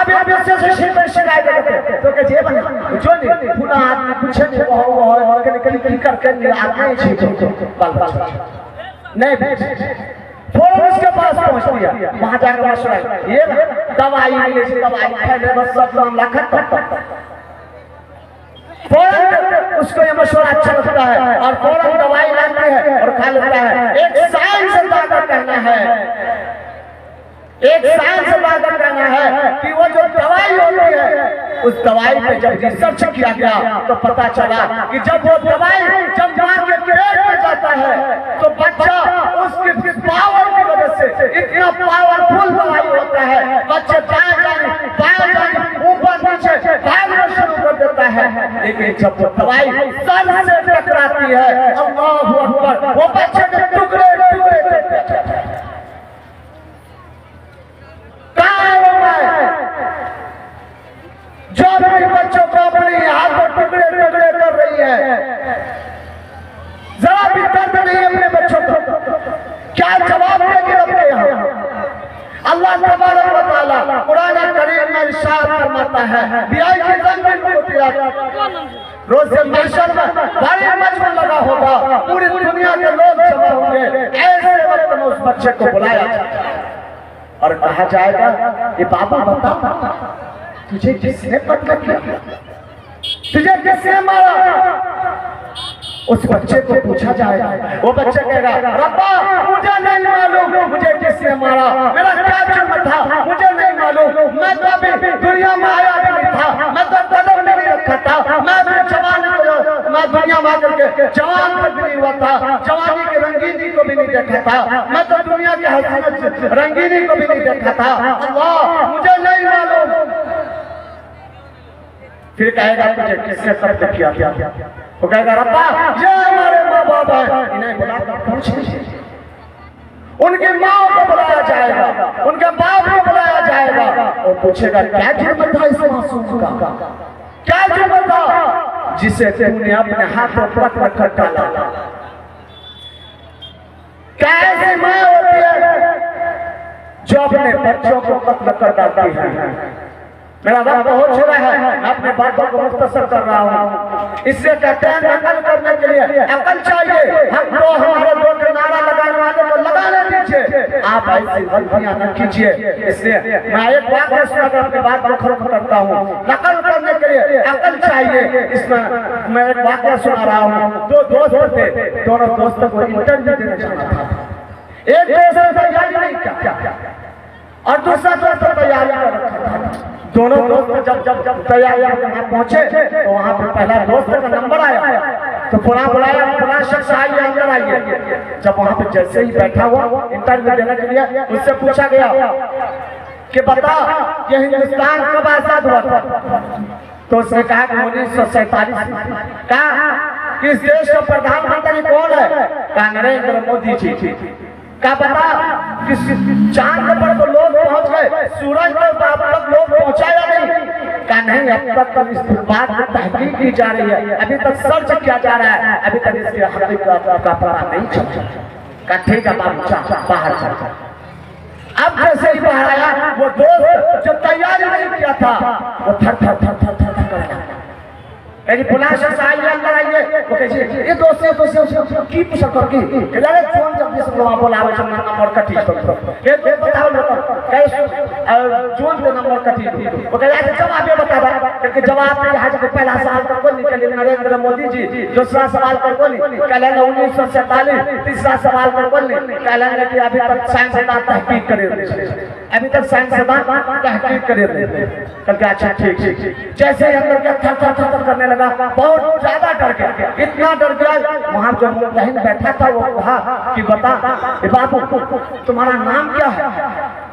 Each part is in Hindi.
अभी अभी से शिकायत करते तो के जे बना जो नहीं पूरा आदमी कुछ नहीं वो कहीं करके आगे छी बाल बच्चा नहीं फौरन उसके पास पहुंच दिया, वहां जाकर मशवरा ये दवाई मिले से दवाई खाए बस सब मामला खत्म। फौरन उसको ये मशवरा अच्छा लगता है और फौरन दवाई लाते हैं और खा लेता है। एक साइंस का कहना है, एक साइंस का कहना है कि वो जो दवाई होती है उस दवाई पे जब रिसर्च किया गया तो पता चला कि जब वो दवाई जब मां के पेट में जाता है तो बच्चा उसकी पावर की वजह से इतना पावरफुल दवाई होता है, बच्चे दाएं जाने बाएं जाने ऊपर नीचे भागना शुरू कर देता है। लेकिन जब वो दवाई सर से टकराती है अल्लाहू अकबर, वो बच्चे के टुकड़े टुकड़े करते हैं। जो भी बच्चों को अपने हाथों टुकड़े टुकड़े कर रही है, जरा भी दर्द नहीं अपने बच्चों को, क्या जवाब देंगे अपने यहाँ? अल्लाह तबारक व तआला कुरान करीम में इरशाद फरमाता है बियाई की जमीन को रोज़ महशर में भारी मजमा लगा होगा, पूरी दुनिया के लोग जमा होंगे, ऐसे वक्त में उस बच्चे को बुलाया और कहा जाएगा ये बाबा बता तुझे किसने पकड़ किया, तुझे किसने मारा? उस बच्चे को पूछा जाएगा, वो बच्चे कहेगा रब्बा मुझे नहीं मालूम मुझे किसने मारा, मेरा क्या जुर्म था मुझे नहीं मालूम, मैं तो अभी दुनिया में आया भी नहीं था, मैं तो कदम नहीं रखा था, मैं दुनिया में आकर के जवान तक नहीं हुआ था, जवानी की रंगीनी को भी नहीं देखा था, मैं तो दुनिया की हसीन रंगीनी को भी नहीं देखा था, अल्लाह मुझे नहीं मालूम। फिर कहेगा तुझे किसने कत्ल किया? वो कहेगा रब्बा ये हमारे माँ बाप है, इन्हें बुलाकर पूछिए। उनकी माँ को बुलाया जाएगा, उनके बाप को बुलाया जाएगा और पूछेगा क्या जुर्म था इस मासूम का, क्या जुर्म था जिसे तुमने अपने हाथों पकड़ कर डाला? क्या ऐसी माँ होती है जो अपने बच्चों को कत्ल कर डालती है? मेरा वक्त हो चुका है, मैं अपने बातों को मुख्तसर कर रहा हूँ। इसलिए कहते हैं नकल करने के लिए अकल चाहिए। हम तो हमारे दो के नारा लगाने वाले को लगाने दीजिए, आप ऐसी गलतियां न कीजिए। इसलिए मैं एक बात सुनाकर अपनी बात को खत्म करता हूँ। नकल करने के लिए अकल चाहिए। इसमें मैं एक वाक्य सुना रहा हूँ। दो दोस्त थे, दोनों दोस्तों को इंटरव्यू देने जाना था। एक दोस्त तैयारी नहीं किया और दूसरा दोस्त तैयारी कर रखा था। दोनों दोस्त जब तैयारी वहां पहुंचे तो वहां पर पहला दोस्त का नंबर आया तो पुनः बुलाया, पुनः शख्स आइए अंदर आइए। जब वहां पर जैसे ही बैठा हुआ इंटरव्यू देने के लिए, उससे पूछा गया कि बता ये हिंदुस्तान कब आजाद हुआ था? तो उसने कहा कि 1947। कहा कि इस देश का प्रधानमंत्री कौन है? कहा नरेंद्र मोदी जी। क्या पता कि चांद पर तो लोग पहुंच गए, सूरज पर अब तक लोग पहुंचा या नहीं? क्या नहीं, अब तक इस बात की तहकीक की जा रही है, अभी तक सर्च किया जा रहा है, अभी तक इसकी हकीकत का पता नहीं चला। क्या ठीक है बाबू बाहर चल। अब जैसे ही बाहर आया वो दोस्त जो तैयारी नहीं किया था वो थर थर थर थर थर थर कर कहीं पुलिस से आइए अंदर आइए। वो कैसे ये दोस्त की पूछा कर की अरे फोन जब से वहां बोलावे छ नंबर कटी तो ये बताओ कैसे जोन के नंबर कटी वो कह ऐसे जवाब ये बता रहा क्योंकि जवाब में यहां से पहला सवाल कर कौन निकले नरेंद्र मोदी जी, दूसरा सवाल कर कौन कहले 1947, तीसरा सवाल कर कौन कहले कि अभी तक साइंसदान तहकीक करे, अभी तक साइंसदान तहकीक करे करके। अच्छा ठीक। जैसे ही अंदर के थर थर थर करने लगा, बहुत ज्यादा डर गया, इतना डर गया। वहां जो बहन बैठा था वो कहा कि बता बाबू तुम्हारा नाम क्या है?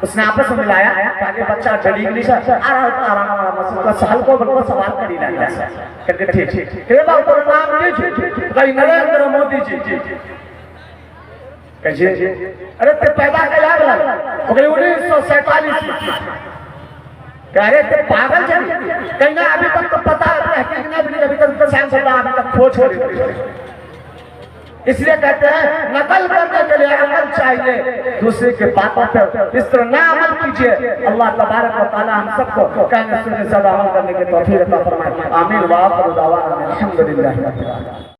उसने आपस में मिलाया, ताकि बच्चा जड़ी इंग्लिश आराम साल को बल्कि सवाल कर ही लगा करके ठीक हे बाबू तेरा नाम कीजिए? नरेंद्र मोदी जी। कहिए अरे ते पैदा क्या लगा? 1947। अरे ते पागल है कहीं ना, अभी तक तो पता है कि अभी तक साइंस अभी तक खोज हो रही है। इसलिए कहते हैं नकल करने के लिए अमल चाहिए, दूसरे के बातों पर इस तरह ना अमल कीजिए। अल्लाह तबारक व तआला हम सबको कहने सुनने से अमल करने के तौफीक अता फरमाए। आमीन व आखिर दावाना अल्हम्दुलिल्लाह।